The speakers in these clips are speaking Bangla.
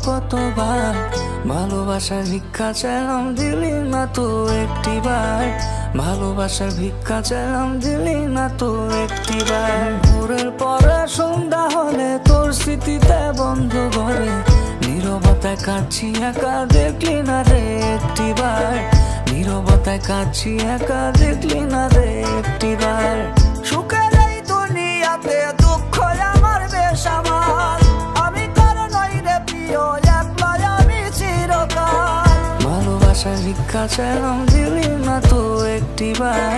কতবার, ভালোবাসার ভিক্ষা চাইলাম দিলি না তো একটিবার, ভালোবাসার ভিক্ষা চাইলাম দিলি না তো একটিবার। ভোরের পরে সন্ধ্যা হলে তোর স্মৃতিতে বন্ধ ঘরে নীরবতায় কাঁদছি একা, দেখলি না রে একটিবার, নীরবতায় কাঁদছি একা, দেখলি না রে একটিবার। সুখের এই দুনিয়াতে দুঃখ আমার বেসামাল, আমি কার নই রে প্রিয়, একলাই আমি চিরকাল। ভালোবাসার ভিক্ষা চাইলাম দিলি না তো একটিবার,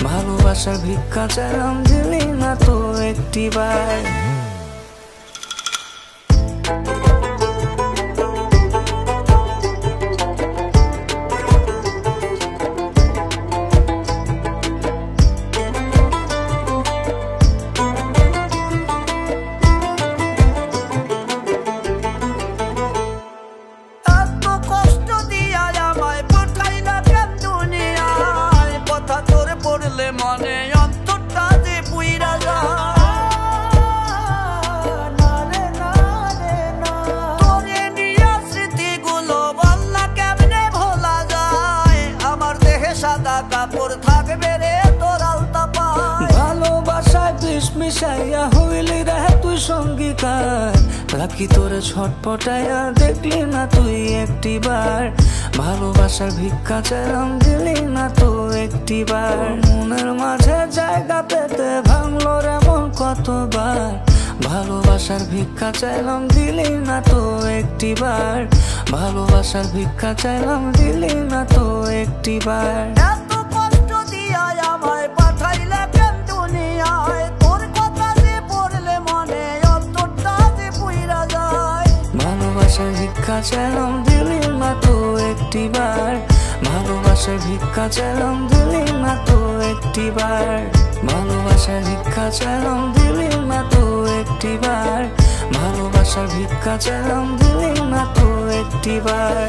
ভালোবাসার ভিক্ষা চাইলাম দিলি না তো একটিবার। মনে অন্তরটা যে পুইরা যায়, তোরে নিয়া স্মৃতিগুলো বললা কেমনে ভোলা যায়, আমার দেহে সাদা কাপড় থাকবে রে তোর আলতা পায়। ভালোবাসায় বিষ মিশাইয়া হইলি রে তুই সঙ্গীকার, রাখি তোরে ছটপটাইয়া দেখলি না তুই একটিবার, ভালোবাসার ভিক্ষা চাইলাম দিলি না তো একটিবার। মনের মাঝে জায়গা পেতে ভাঙলো রে মন কতবার, ভালোবাসার ভিক্ষা চাইলাম দিলি না তো একটিবার, ভালোবাসার ভিক্ষা চাইলাম দিলি না তো একটিবার। এত কষ্ট দিয়া আমায় পাঠাইলে কেন দুনিয়ায়, তোর কথা যে পড়লে মনে অন্তরটা যে পুইরা যায়। ভালোবাসার ভিক্ষা চাইলাম দিলি না তো একটিবার, ভালোবাসার ভিক্ষা চাইলাম দিলি না তো একটিবার, ভালোবাসার ভিক্ষা চাইলাম দিলি না তো একটিবার, ভালোবাসার ভিক্ষা চাইলাম দিলি না তো একটিবার।